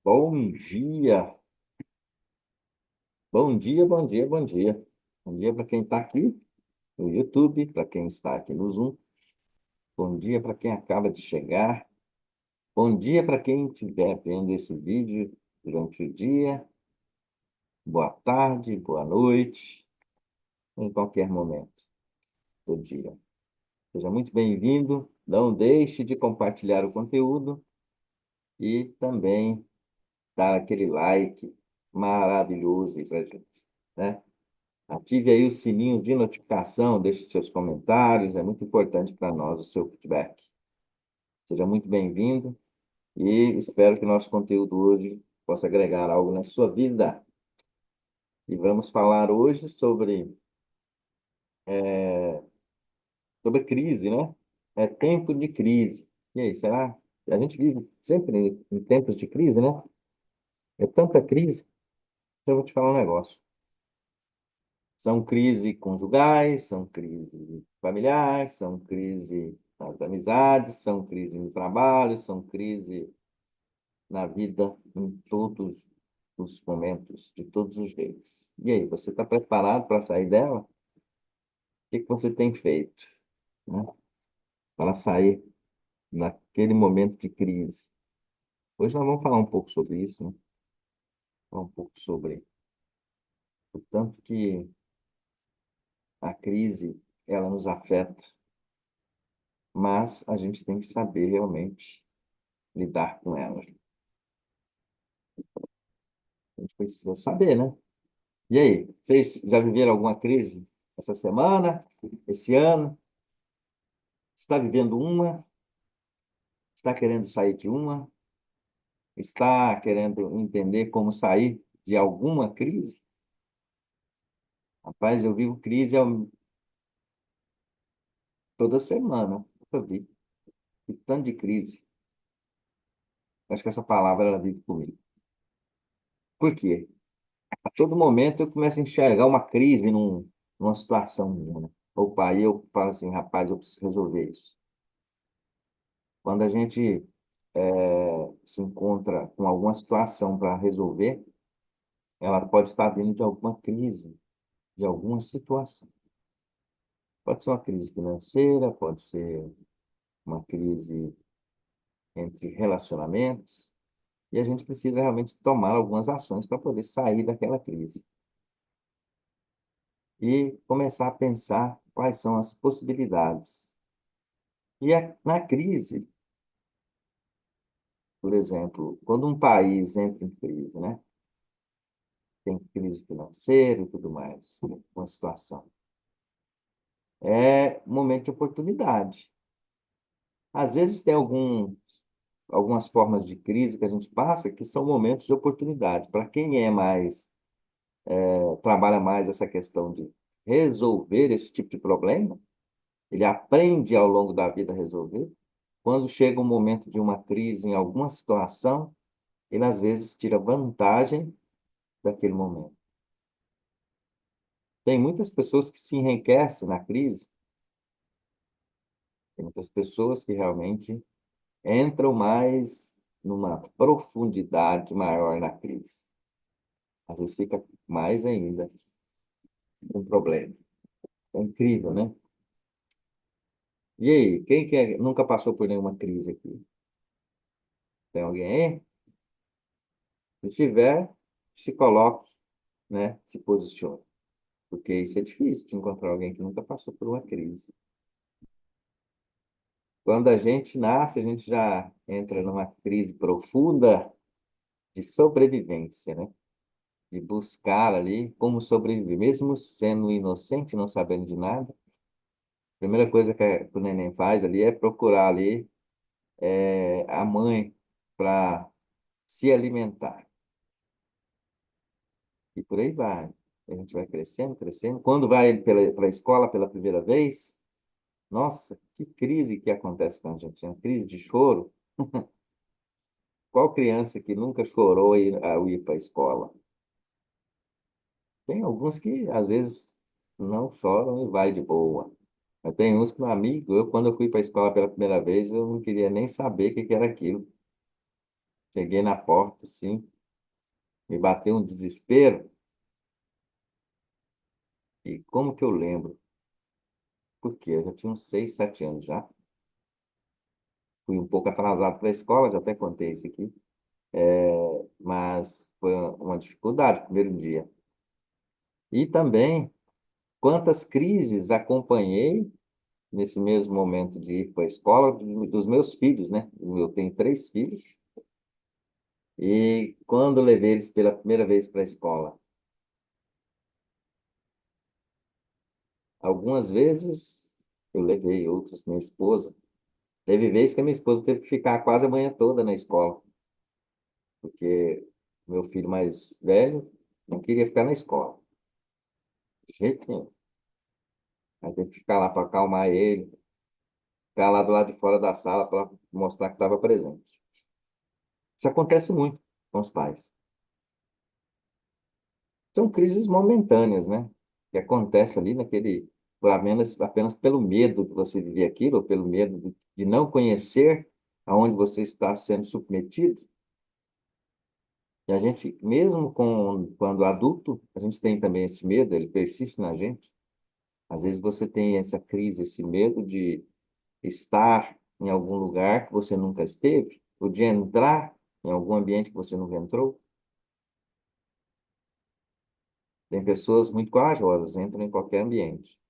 Bom dia, bom dia, bom dia, bom dia. Bom dia para quem está aqui no YouTube, para quem está aqui no Zoom. Bom dia para quem acaba de chegar. Bom dia para quem estiver vendo esse vídeo durante o dia. Boa tarde, boa noite, em qualquer momento do dia. Seja muito bem-vindo. Não deixe de compartilhar o conteúdo e também dar aquele like maravilhoso aí para gente, né? Ative aí os sininhos de notificação, deixe seus comentários, é muito importante para nós o seu feedback. Seja muito bem-vindo e espero que nosso conteúdo hoje possa agregar algo na sua vida. E vamos falar hoje sobre crise, né? É tempo de crise. E aí, será? A gente vive sempre em tempos de crise, né? É tanta crise. Eu vou te falar um negócio. São crises conjugais, são crises familiares, são crises nas amizades, são crises no trabalho, são crises na vida em todos os momentos, de todos os jeitos. E aí, você está preparado para sair dela? O que que você tem feito, né, para sair naquele momento de crise? Hoje nós vamos falar um pouco sobre isso, né? Falar um pouco sobre o tanto que a crise ela nos afeta, mas a gente tem que saber realmente lidar com ela. A gente precisa saber, né? E aí, vocês já viveram alguma crise essa semana, esse ano? Está vivendo uma? Está querendo sair de uma? Está querendo entender como sair de alguma crise? Rapaz, eu vivo crise toda semana. Nunca vi. Que tanto de crise. Acho que essa palavra ela vive comigo. Por quê? A todo momento eu começo a enxergar uma crise numa situação minha, né? Opa, aí eu falo assim, rapaz, eu preciso resolver isso. Quando a gente se encontra com alguma situação para resolver, ela pode estar vindo de alguma crise, de alguma situação. Pode ser uma crise financeira, pode ser uma crise entre relacionamentos, e a gente precisa realmente tomar algumas ações para poder sair daquela crise e começar a pensar quais são as possibilidades. Na crise, por exemplo, quando um país entra em crise, né? Tem crise financeira e tudo mais, uma situação. É um momento de oportunidade. Às vezes tem algumas formas de crise que a gente passa que são momentos de oportunidade. Para quem trabalha mais essa questão de resolver esse tipo de problema, ele aprende ao longo da vida a resolver. Quando chega um momento de uma crise em alguma situação, ele às vezes tira vantagem daquele momento. Tem muitas pessoas que se enriquecem na crise, tem muitas pessoas que realmente entram mais numa profundidade maior na crise. Às vezes fica mais ainda um problema. É incrível, né? E aí, quem nunca passou por nenhuma crise aqui? Tem alguém aí? Se tiver, se coloque, né? Se posicione. Porque isso é difícil de encontrar alguém que nunca passou por uma crise. Quando a gente nasce, a gente já entra numa crise profunda de sobrevivência, né? De buscar ali como sobreviver, mesmo sendo inocente, não sabendo de nada. A primeira coisa que o neném faz ali é procurar ali a mãe para se alimentar. E por aí vai. A gente vai crescendo, crescendo. Quando vai para a escola pela primeira vez, nossa, que crise que acontece com a gente. Uma crise de choro. Qual criança que nunca chorou ao ir para a escola? Tem alguns que, às vezes, não choram e vai de boa. Mas tem uns que, meu amigo, quando eu fui para a escola pela primeira vez, eu não queria nem saber o que que era aquilo. Cheguei na porta, assim, me bateu um desespero. E como que eu lembro? Porque eu já tinha uns 6, 7 anos já. Fui um pouco atrasado para a escola, já até contei isso aqui. Mas foi uma dificuldade o primeiro dia. E também, quantas crises acompanhei nesse mesmo momento de ir para a escola dos meus filhos, né? Eu tenho 3 filhos. E quando eu levei eles pela primeira vez para a escola, algumas vezes eu levei, outras minha esposa. Teve vezes que a minha esposa teve que ficar quase a manhã toda na escola, porque meu filho mais velho não queria ficar na escola, de jeito nenhum. Aí teve que ficar lá para acalmar ele, ficar lá do lado de fora da sala para mostrar que estava presente. Isso acontece muito com os pais. São crises momentâneas, né? Que acontece ali naquele, por apenas pelo medo de você viver aquilo, ou pelo medo de não conhecer aonde você está sendo submetido. E a gente, mesmo quando adulto, a gente tem também esse medo, ele persiste na gente. Às vezes você tem essa crise, esse medo de estar em algum lugar que você nunca esteve, ou de entrar em algum ambiente que você nunca entrou. Tem pessoas muito corajosas, entram em qualquer ambiente.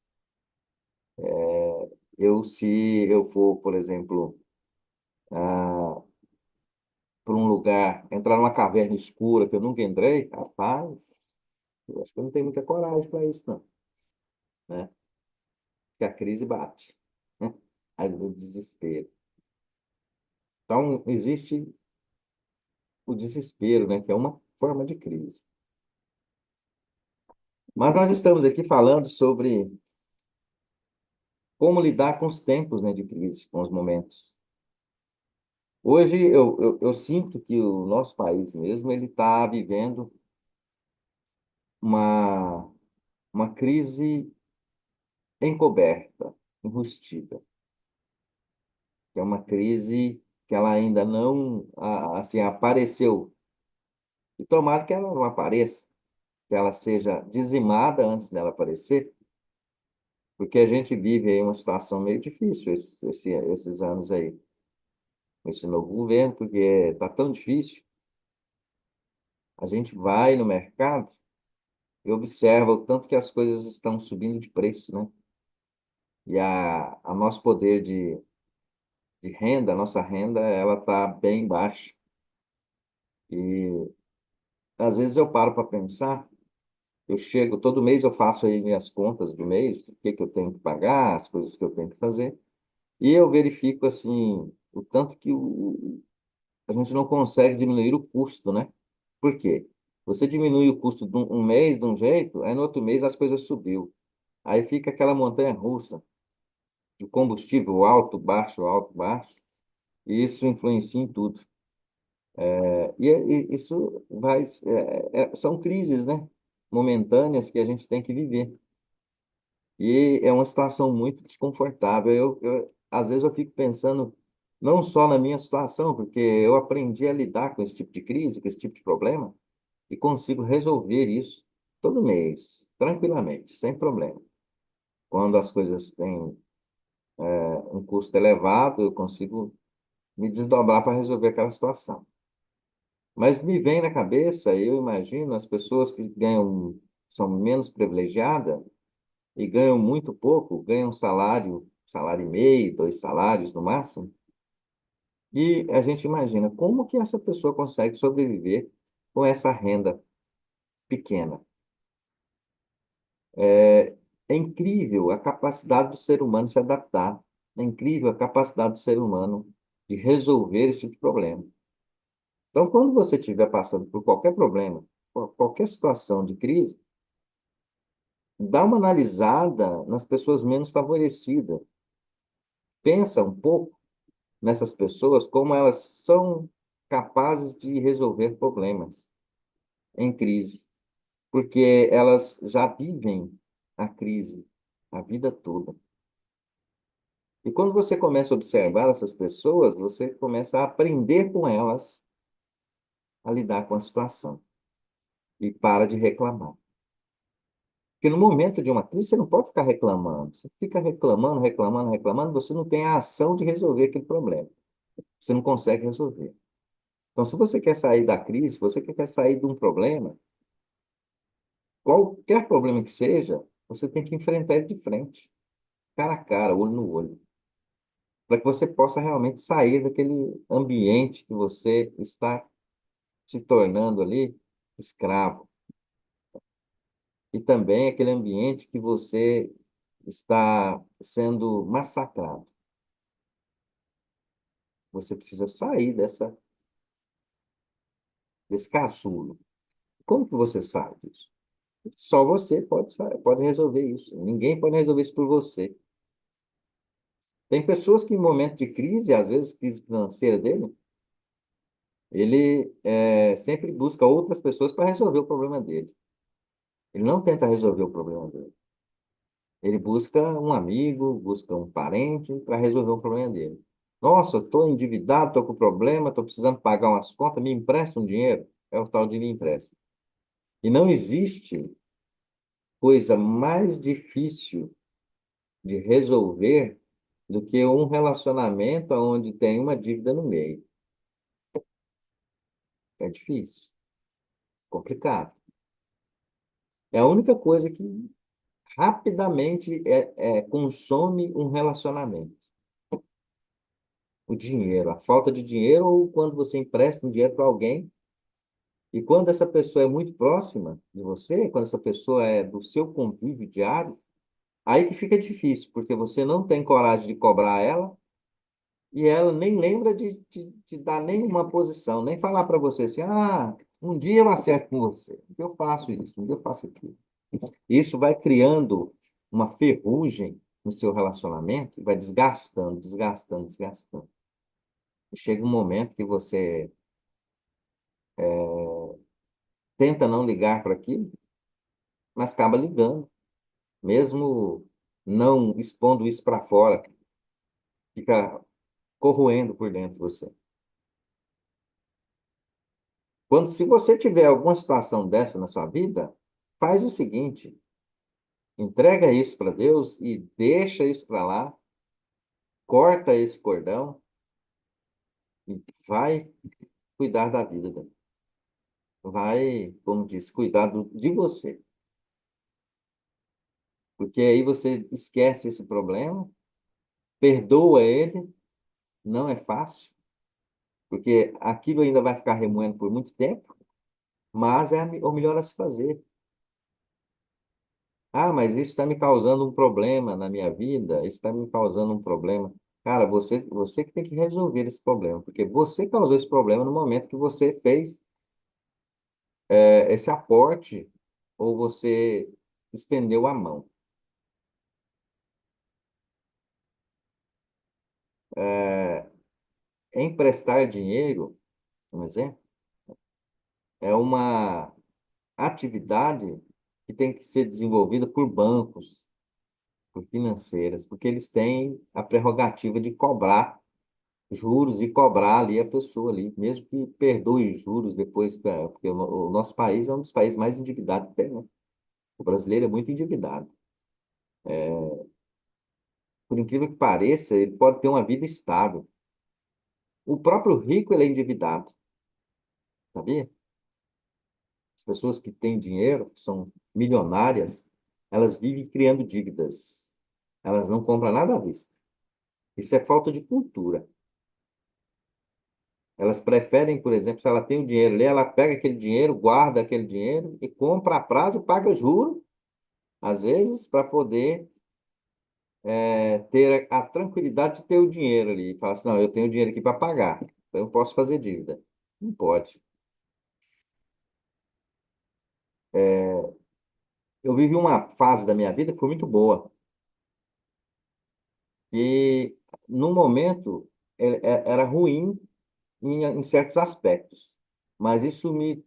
Se eu for, por exemplo, para um lugar, entrar numa caverna escura que eu nunca entrei, rapaz, eu acho que eu não tenho muita coragem para isso, não, né? Porque a crise bate, né? Aí o desespero. Então, existe o desespero, né? Que é uma forma de crise. Mas nós estamos aqui falando sobre como lidar com os tempos, né, de crise, com os momentos. Hoje, eu sinto que o nosso país mesmo, ele está vivendo uma, uma crise encoberta, enrustida, que é uma crise que ela ainda não, assim, apareceu. E tomara que ela não apareça, que ela seja dizimada antes dela aparecer, porque a gente vive aí uma situação meio difícil esses anos aí, esse novo governo, porque está tão difícil. A gente vai no mercado e observa o tanto que as coisas estão subindo de preço, né? E a nosso poder de renda, a nossa renda, ela está bem baixa. E às vezes eu paro para pensar, eu chego, todo mês eu faço aí minhas contas do mês, o que que eu tenho que pagar, as coisas que eu tenho que fazer, e eu verifico assim o tanto que a gente não consegue diminuir o custo, né? Por quê? Você diminui o custo de um mês de um jeito, aí no outro mês as coisas subiu. Aí fica aquela montanha russa de combustível alto, baixo, e isso influencia em tudo. Isso são crises, né? Momentâneas que a gente tem que viver. E é uma situação muito desconfortável. Às vezes eu fico pensando não só na minha situação, porque eu aprendi a lidar com esse tipo de crise, com esse tipo de problema, e consigo resolver isso todo mês, tranquilamente, sem problema. Quando as coisas têm um custo elevado, eu consigo me desdobrar para resolver aquela situação. Mas me vem na cabeça, eu imagino, as pessoas que ganham, são menos privilegiadas e ganham muito pouco, ganham salário, salário e meio, 2 salários no máximo, e a gente imagina como que essa pessoa consegue sobreviver com essa renda pequena. É incrível a capacidade do ser humano se adaptar, é incrível a capacidade do ser humano de resolver esse tipo de problema. Então, quando você estiver passando por qualquer problema, por qualquer situação de crise, dá uma analisada nas pessoas menos favorecidas. Pensa um pouco nessas pessoas, como elas são capazes de resolver problemas em crise, porque elas já vivem a crise a vida toda. E quando você começa a observar essas pessoas, você começa a aprender com elas a lidar com a situação e para de reclamar. Porque no momento de uma crise, você não pode ficar reclamando. Você fica reclamando, reclamando, reclamando, você não tem a ação de resolver aquele problema. Você não consegue resolver. Então, se você quer sair da crise, se você quer sair de um problema, qualquer problema que seja, você tem que enfrentar ele de frente, cara a cara, olho no olho, para que você possa realmente sair daquele ambiente que você está se tornando ali escravo. E também aquele ambiente que você está sendo massacrado. Você precisa sair desse casulo. Como que você sai disso? Só você pode resolver isso. Ninguém pode resolver isso por você. Tem pessoas que, em momento de crise, às vezes crise financeira dele, ele sempre busca outras pessoas para resolver o problema dele. Ele não tenta resolver o problema dele. Ele busca um amigo, busca um parente para resolver o problema dele. Nossa, estou endividado, estou com problema, estou precisando pagar umas contas, me empresta um dinheiro? É o tal de me empresta. E não existe coisa mais difícil de resolver do que um relacionamento onde tem uma dívida no meio. É difícil, complicado. É a única coisa que rapidamente consome um relacionamento. O dinheiro, a falta de dinheiro, ou quando você empresta um dinheiro para alguém, e quando essa pessoa é muito próxima de você, quando essa pessoa é do seu convívio diário, aí que fica difícil, porque você não tem coragem de cobrar ela, e ela nem lembra de dar nenhuma posição, nem falar para você assim, ah, um dia eu acerto com você, um dia eu faço isso, um dia eu faço aquilo. Isso vai criando uma ferrugem no seu relacionamento e vai desgastando, desgastando, desgastando. E chega um momento que você tenta não ligar para aquilo, mas acaba ligando, mesmo não expondo isso para fora, fica corroendo por dentro de você. Se você tiver alguma situação dessa na sua vida, faz o seguinte, entrega isso para Deus e deixa isso para lá, corta esse cordão e vai cuidar da vida dele. Vai, como disse, cuidar de você. Porque aí você esquece esse problema, perdoa ele, não é fácil, porque aquilo ainda vai ficar remoendo por muito tempo, mas é o melhor a se fazer. Ah, mas isso está me causando um problema na minha vida, isso está me causando um problema. Cara, você que tem que resolver esse problema, porque você causou esse problema no momento que você fez esse aporte ou você estendeu a mão. É, emprestar dinheiro, um exemplo, é uma atividade que tem que ser desenvolvida por bancos, por financeiras, porque eles têm a prerrogativa de cobrar juros e cobrar ali a pessoa ali, mesmo que perdoe os juros depois, porque o nosso país é um dos países mais endividados que tem, né? O brasileiro é muito endividado. Por incrível que pareça, ele pode ter uma vida estável. O próprio rico, ele é endividado, sabia? As pessoas que têm dinheiro, que são milionárias, elas vivem criando dívidas. Elas não compram nada à vista. Isso é falta de cultura. Elas preferem, por exemplo, se ela tem o dinheiro ali, ela pega aquele dinheiro, guarda aquele dinheiro e compra a prazo e paga juro, às vezes, para poder ter a tranquilidade de ter o dinheiro ali. E fala assim, não, eu tenho dinheiro aqui para pagar, então eu posso fazer dívida. Não pode. Eu vivi uma fase da minha vida que foi muito boa. E, no momento, era ruim em certos aspectos, mas isso me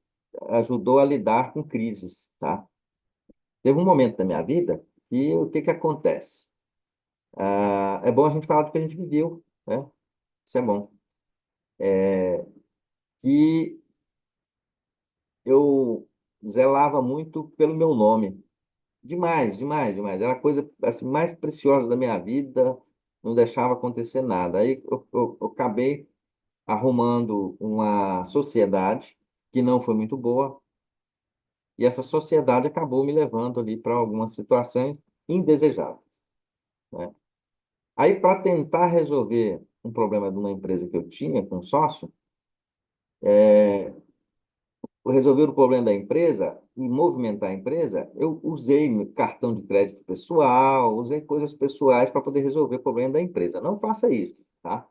ajudou a lidar com crises, tá? Teve um momento da minha vida que o que que acontece? É bom a gente falar do que a gente viveu, né? Isso é bom. Que eu zelava muito pelo meu nome. Demais, demais, demais. Era a coisa assim, mais preciosa da minha vida, não deixava acontecer nada. Aí eu acabei arrumando uma sociedade que não foi muito boa, e essa sociedade acabou me levando ali para algumas situações indesejáveis, né? Aí, para tentar resolver um problema de uma empresa que eu tinha com um sócio, resolver o problema da empresa e movimentar a empresa, eu usei meu cartão de crédito pessoal, usei coisas pessoais para poder resolver o problema da empresa. Não faça isso, tá?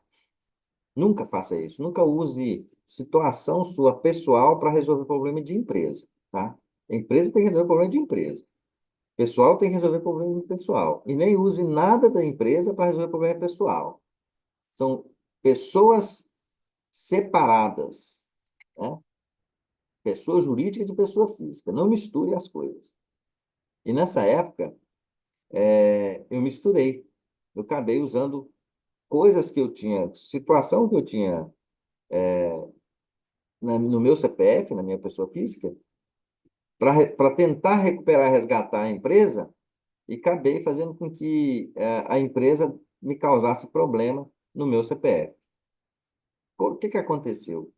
Nunca faça isso. Nunca use situação sua pessoal para resolver problema de empresa, tá? A empresa tem que resolver problema de empresa. O pessoal tem que resolver problema pessoal. E nem use nada da empresa para resolver problema pessoal. São pessoas separadas, né? Pessoa jurídica de pessoa física. Não misture as coisas. E nessa época, eu misturei. Eu acabei usando coisas que eu tinha, situação que eu tinha no meu CPF, na minha pessoa física, para tentar recuperar, resgatar a empresa, e acabei fazendo com que a empresa me causasse problema no meu CPF. O que que aconteceu?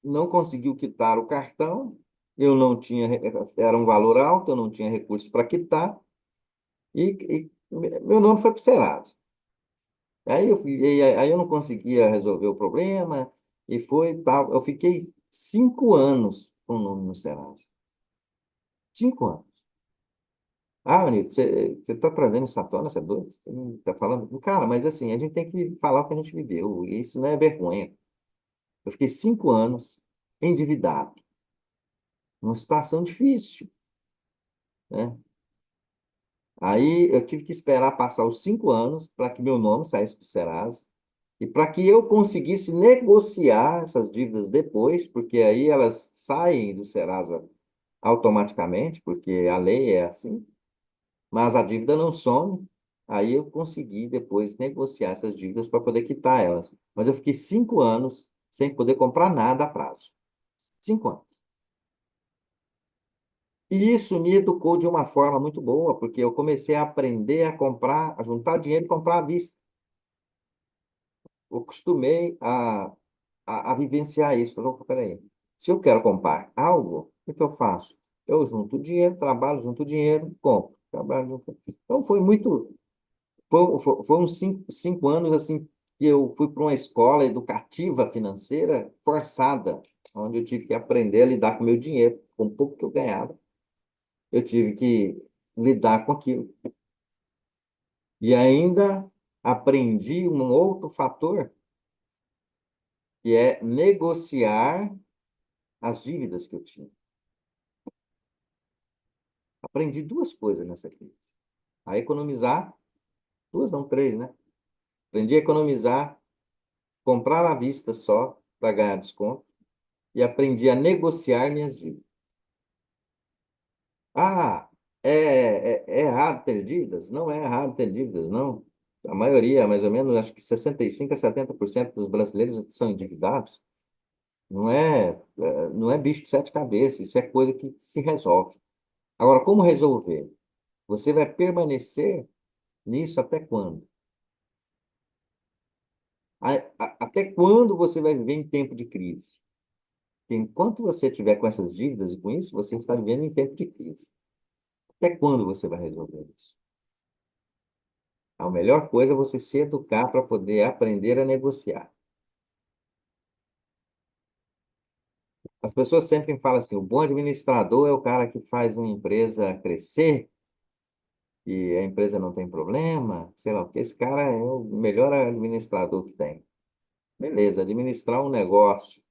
Não conseguiu quitar o cartão, eu não tinha, era um valor alto, eu não tinha recursos para quitar, e meu nome foi para o Serasa. Aí eu não conseguia resolver o problema, e foi tal. Eu fiquei 5 anos com o nome no Serasa. 5 anos. Ah, Anitta, você está trazendo isso à tona, você é doido? Você não está falando. Cara, mas assim, a gente tem que falar o que a gente viveu, e isso não é vergonha. Eu fiquei 5 anos endividado, numa situação difícil, né? Aí eu tive que esperar passar os 5 anos para que meu nome saísse do Serasa e para que eu conseguisse negociar essas dívidas depois, porque aí elas saem do Serasa automaticamente, porque a lei é assim, mas a dívida não some. Aí eu consegui depois negociar essas dívidas para poder quitar elas. Mas eu fiquei 5 anos sem poder comprar nada a prazo. 5 anos. E isso me educou de uma forma muito boa, porque eu comecei a aprender a comprar, a juntar dinheiro e comprar à vista. Eu acostumei a vivenciar isso. Falei, opa, peraí, se eu quero comprar algo, o que eu faço? Eu junto dinheiro, trabalho, junto dinheiro, compro. Trabalho, junto. Então foi muito. Foi uns 5 anos assim que eu fui para uma escola educativa financeira forçada, onde eu tive que aprender a lidar com o meu dinheiro, com o pouco que eu ganhava. Eu tive que lidar com aquilo. E ainda aprendi um outro fator, que é negociar as dívidas que eu tinha. Aprendi duas coisas nessa crise. A economizar, duas não, três, né? Aprendi a economizar, comprar à vista só para ganhar desconto e aprendi a negociar minhas dívidas. Ah, é errado ter dívidas? Não é errado ter dívidas, não. A maioria, mais ou menos, acho que 65 a 70% dos brasileiros são endividados. Não é bicho de sete cabeças, isso é coisa que se resolve. Agora, como resolver? Você vai permanecer nisso até quando? Até quando você vai viver em tempo de crise? Porque enquanto você estiver com essas dívidas e com isso, você está vivendo em tempo de crise. Até quando você vai resolver isso? A melhor coisa é você se educar para poder aprender a negociar. As pessoas sempre falam assim: o bom administrador é o cara que faz uma empresa crescer e a empresa não tem problema, sei lá, porque esse cara é o melhor administrador que tem. Beleza, administrar um negócio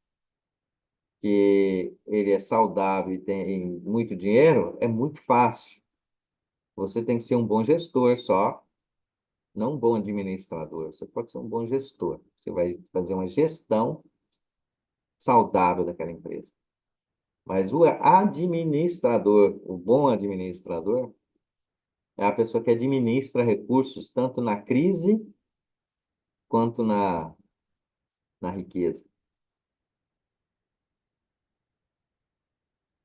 que ele é saudável e tem muito dinheiro é muito fácil. Você tem que ser um bom gestor só, não um bom administrador. Você pode ser um bom gestor. Você vai fazer uma gestão saudável daquela empresa. Mas o administrador, o bom administrador, é a pessoa que administra recursos tanto na crise quanto na riqueza.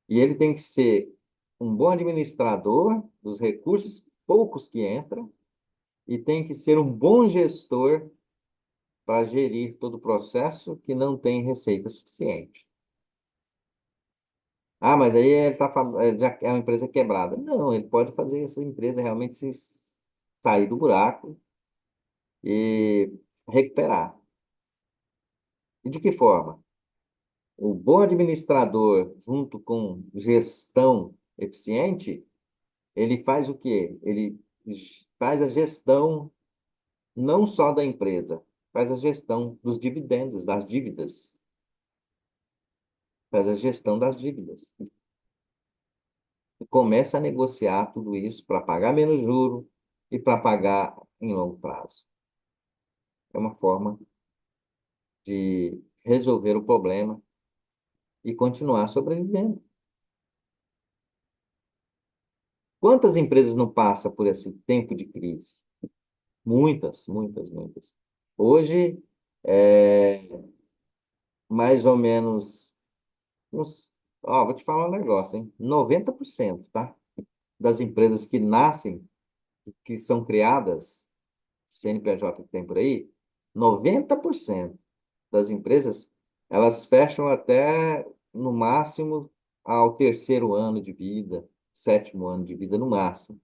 E ele tem que ser um bom administrador dos recursos poucos que entram e tem que ser um bom gestor para gerir todo o processo que não tem receita suficiente. Ah, mas aí ele já é uma empresa quebrada. Não, ele pode fazer essa empresa realmente sair do buraco e recuperar. E de que forma? O bom administrador, junto com gestão eficiente, ele faz o quê? Ele faz a gestão não só da empresa, faz a gestão dos dividendos, das dívidas, faz a gestão das dívidas. E começa a negociar tudo isso para pagar menos juro e para pagar em longo prazo. É uma forma de resolver o problema e continuar sobrevivendo. Quantas empresas não passam por esse tempo de crise? Muitas, muitas, muitas. Hoje, é, mais ou menos, vou te falar um negócio, hein? 90%, tá? Das empresas que nascem, que são criadas, CNPJ que tem por aí, 90% das empresas, elas fecham até, no máximo, ao terceiro ano de vida, sétimo ano de vida, no máximo.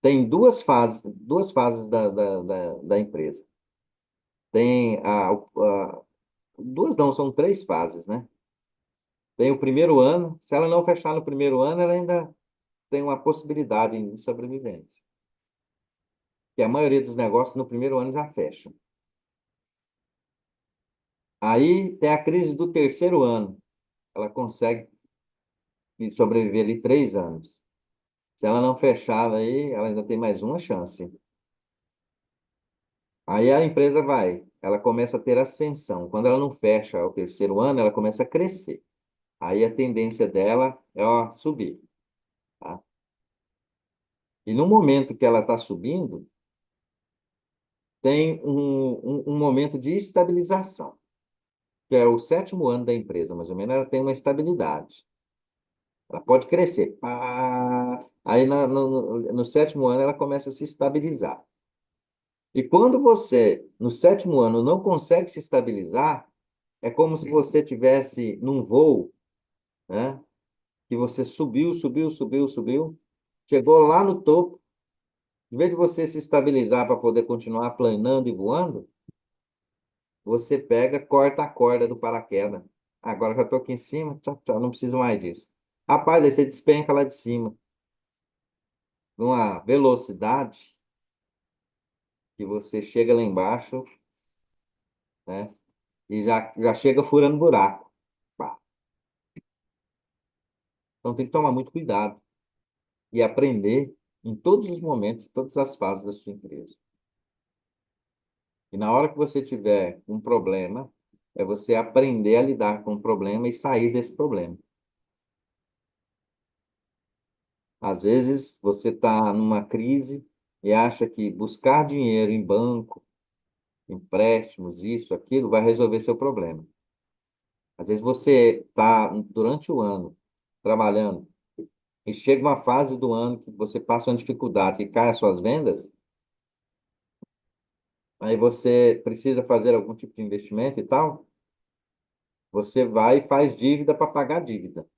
Tem duas fases da empresa. Tem duas não, são três fases, né? Tem o primeiro ano, se ela não fechar no primeiro ano, ela ainda tem uma possibilidade de sobrevivência. Que a maioria dos negócios no primeiro ano já fecha. Aí tem a crise do terceiro ano. Ela consegue sobreviver ali 3 anos. Se ela não fechar aí, ela ainda tem mais uma chance. Aí a empresa ela começa a ter ascensão. Quando ela não fecha o terceiro ano, ela começa a crescer. Aí a tendência dela é, ó, subir, tá? E no momento que ela está subindo, tem um momento de estabilização, que é o sétimo ano da empresa, mais ou menos, ela tem uma estabilidade. Ela pode crescer. Pá! Aí no sétimo ano ela começa a se estabilizar. E quando você, no sétimo ano, não consegue se estabilizar, é como se você tivesse num voo, né? Que você subiu, subiu, subiu, subiu, chegou lá no topo, em vez de você se estabilizar para poder continuar planando e voando, você pega, corta a corda do paraquedas. Agora já estou aqui em cima, tchau, tchau, não preciso mais disso. Rapaz, aí você despenca lá de cima, numa velocidade que você chega lá embaixo, né? E já chega furando buraco. Pá. Então tem que tomar muito cuidado e aprender em todos os momentos, em todas as fases da sua empresa. E na hora que você tiver um problema, é você aprender a lidar com o problema e sair desse problema. Às vezes você está numa crise e acha que buscar dinheiro em banco, empréstimos, isso, aquilo, vai resolver seu problema. Às vezes você está, durante o ano, trabalhando, e chega uma fase do ano que você passa uma dificuldade e cai as suas vendas, aí você precisa fazer algum tipo de investimento e tal, você vai e faz dívida para pagar dívida.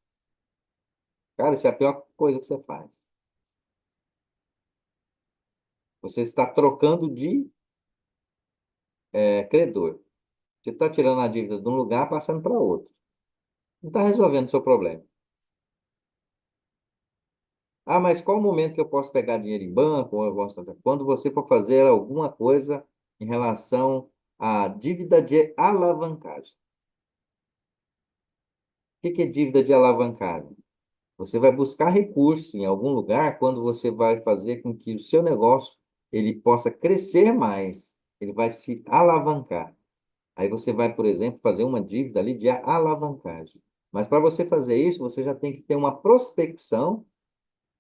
Cara, isso é a pior coisa que você faz. Você está trocando de credor. Você está tirando a dívida de um lugar, passando para outro. Não está resolvendo o seu problema. Ah, mas qual o momento que eu posso pegar dinheiro em banco? Quando você for fazer alguma coisa em relação à dívida de alavancagem. O que que é dívida de alavancagem? Você vai buscar recurso em algum lugar quando você vai fazer com que o seu negócio ele possa crescer mais, ele vai se alavancar. Aí você vai, por exemplo, fazer uma dívida ali de alavancagem. Mas para você fazer isso, você já tem que ter uma prospecção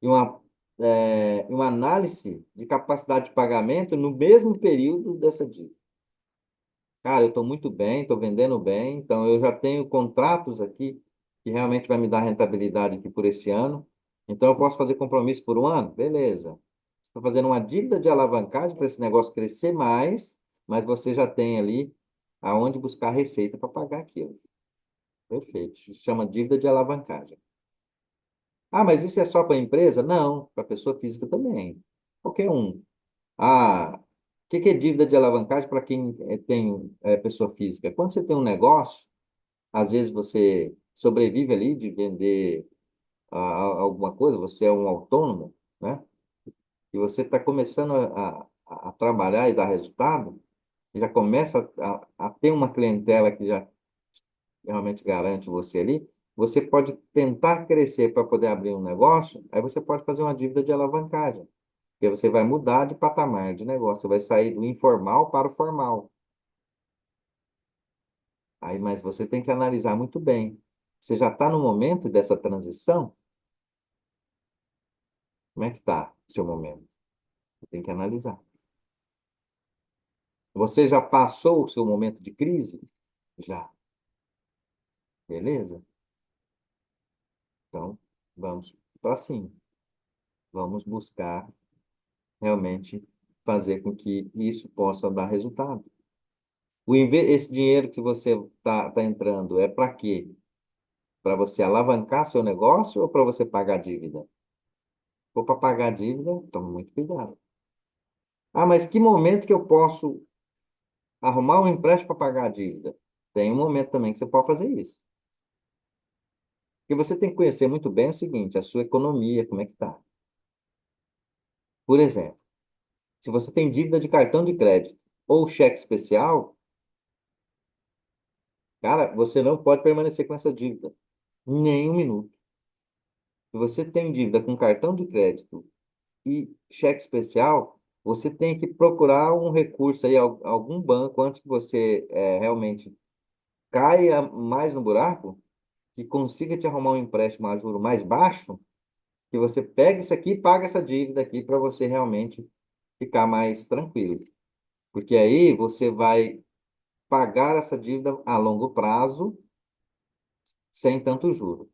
e uma análise de capacidade de pagamento no mesmo período dessa dívida. Cara, eu estou muito bem, estou vendendo bem, então eu já tenho contratos aqui que realmente vai me dar rentabilidade aqui por esse ano. Então, eu posso fazer compromisso por um ano? Beleza. Estou fazendo uma dívida de alavancagem para esse negócio crescer mais, mas você já tem ali aonde buscar receita para pagar aquilo. Perfeito. Isso chama dívida de alavancagem. Ah, mas isso é só para a empresa? Não, para a pessoa física também. Qualquer um. Ah, o que é dívida de alavancagem para quem tem pessoa física? Quando você tem um negócio, às vezes você sobrevive ali de vender alguma coisa, você é um autônomo, né? E você está começando a trabalhar e dar resultado, e já começa a ter uma clientela que já realmente garante você ali, você pode tentar crescer para poder abrir um negócio, aí você pode fazer uma dívida de alavancagem, porque você vai mudar de patamar de negócio, você vai sair do informal para o formal. Aí, mas você tem que analisar muito bem. Você já está no momento dessa transição? Como é que está o seu momento? Você tem que analisar. Você já passou o seu momento de crise? Já. Beleza? Então, vamos para cima. Vamos buscar realmente fazer com que isso possa dar resultado. Esse dinheiro que você tá entrando é para quê? Para você alavancar seu negócio ou para você pagar a dívida? Ou para pagar a dívida, tome muito cuidado. Ah, mas que momento que eu posso arrumar um empréstimo para pagar a dívida? Tem um momento também que você pode fazer isso. Porque você tem que conhecer muito bem o seguinte, a sua economia, como é que está. Por exemplo, se você tem dívida de cartão de crédito ou cheque especial, cara, você não pode permanecer com essa dívida. Nem um minuto. Se você tem dívida com cartão de crédito e cheque especial, você tem que procurar um recurso aí, algum banco, antes que você realmente caia mais no buraco, que consiga te arrumar um empréstimo a juro mais baixo, que você pegue isso aqui e pague essa dívida aqui para você realmente ficar mais tranquilo. Porque aí você vai pagar essa dívida a longo prazo sem tanto juro.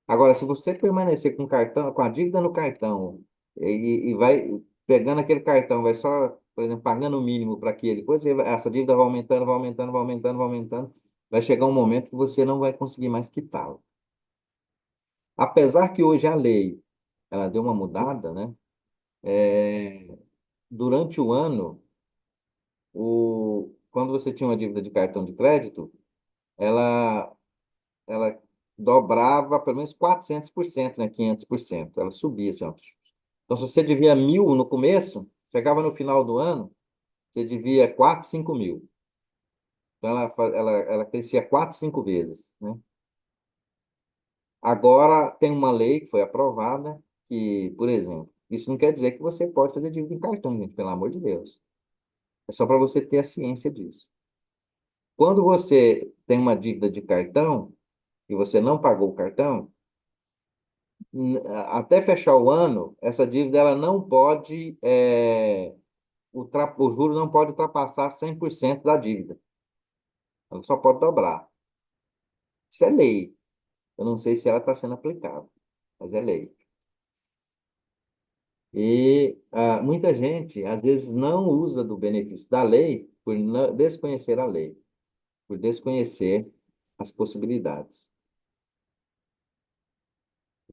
Agora, se você permanecer com cartão, com a dívida no cartão e vai pegando aquele cartão, vai só, por exemplo, pagando o mínimo para aquele coisa, essa dívida vai aumentando, vai aumentando, vai aumentando, vai aumentando, vai chegar um momento que você não vai conseguir mais quitá-la. Apesar que hoje a lei, ela deu uma mudada, né? É, durante o ano, quando você tinha uma dívida de cartão de crédito, ela, ela dobrava pelo menos 400%, né? 500%. Ela subia, assim, ó. Então, se você devia 1.000 no começo, chegava no final do ano, você devia 4, 5 mil. Então, ela crescia 4, 5 vezes, né? Agora, tem uma lei que foi aprovada que, por exemplo, isso não quer dizer que você pode fazer dívida em cartão, gente, pelo amor de Deus. É só para você ter a ciência disso. Quando você tem uma dívida de cartão e você não pagou o cartão, até fechar o ano, essa dívida ela não pode, o juro não pode ultrapassar 100% da dívida. Ela só pode dobrar. Isso é lei. Eu não sei se ela está sendo aplicada, mas é lei. E muita gente, às vezes, não usa do benefício da lei por desconhecer a lei, por desconhecer as possibilidades.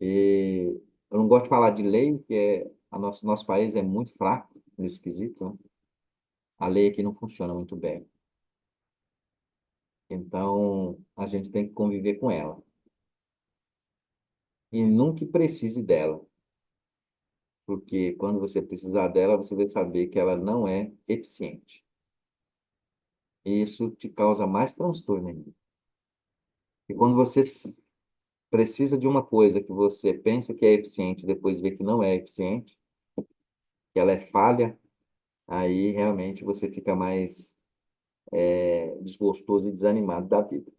E eu não gosto de falar de lei, porque nosso país é muito fraco nesse quesito, né? A lei aqui não funciona muito bem. Então, a gente tem que conviver com ela. E nunca precise dela, porque quando você precisar dela, você vai saber que ela não é eficiente. E isso te causa mais transtorno ainda. E quando você precisa de uma coisa que você pensa que é eficiente, depois vê que não é eficiente, que ela é falha, aí realmente você fica mais desgostoso e desanimado da vida.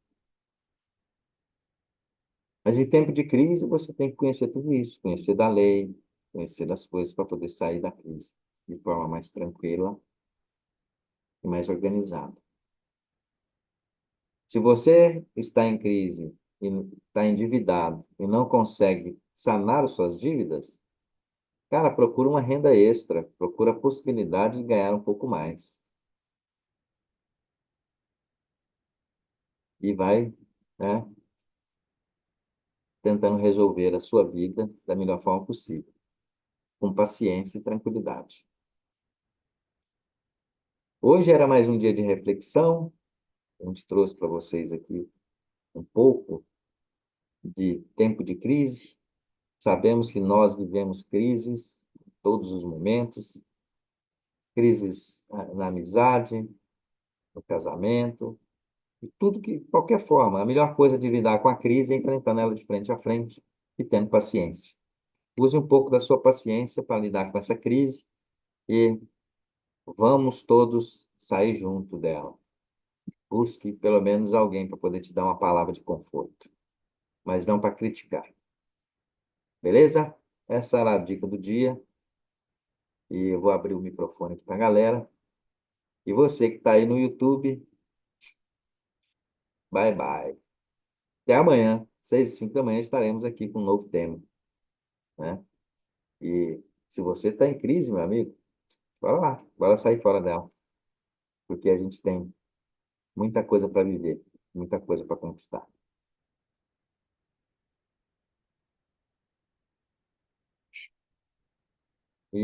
Mas em tempo de crise, você tem que conhecer tudo isso, conhecer da lei, conhecer das coisas para poder sair da crise de forma mais tranquila e mais organizada. Se você está em crise e está endividado e não consegue sanar as suas dívidas, cara, procura uma renda extra, procura a possibilidade de ganhar um pouco mais. E vai, né, tentando resolver a sua vida da melhor forma possível, com paciência e tranquilidade. Hoje era mais um dia de reflexão, a gente trouxe para vocês aqui um pouco de tempo de crise. Sabemos que nós vivemos crises em todos os momentos, crises na amizade, no casamento, e tudo que, qualquer forma, a melhor coisa de lidar com a crise é enfrentando ela de frente a frente e tendo paciência. Use um pouco da sua paciência para lidar com essa crise e vamos todos sair junto dela. Busque pelo menos alguém para poder te dar uma palavra de conforto, mas não para criticar. Beleza? Essa era a dica do dia e eu vou abrir o microfone aqui para a galera. E você que está aí no YouTube, bye bye. Até amanhã, 6 e 5 da manhã, estaremos aqui com um novo tema, né? E se você está em crise, meu amigo, bora lá, bora sair fora dela, porque a gente tem muita coisa para viver, muita coisa para conquistar. E